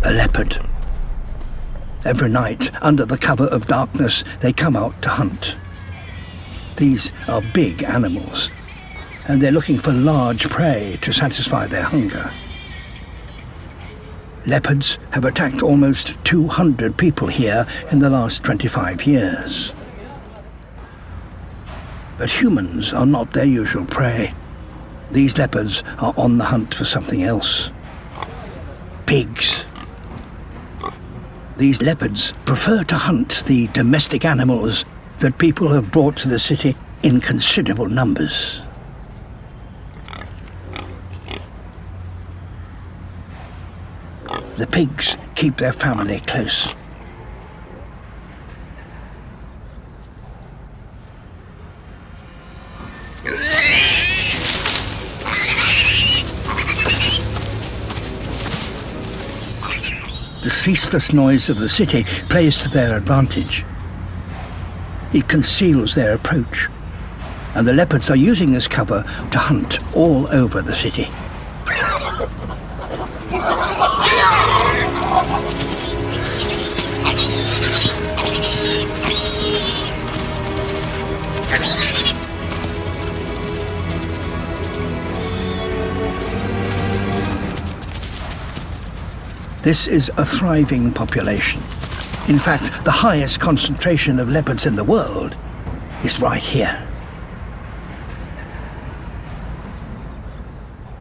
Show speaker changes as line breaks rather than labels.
a leopard. Every night, under the cover of darkness, they come out to hunt. These are big animals, and they're looking for large prey to satisfy their hunger. Leopards have attacked almost 200 people here in the last 25 years. But humans are not their usual prey. These leopards are on the hunt for something else. Pigs. These leopards prefer to hunt the domestic animals that people have brought to the city in considerable numbers. The pigs keep their family close. The ceaseless noise of the city plays to their advantage. It conceals their approach, and the leopards are using this cover to hunt all over the city. This is a thriving population. In fact, the highest concentration of leopards in the world is right here.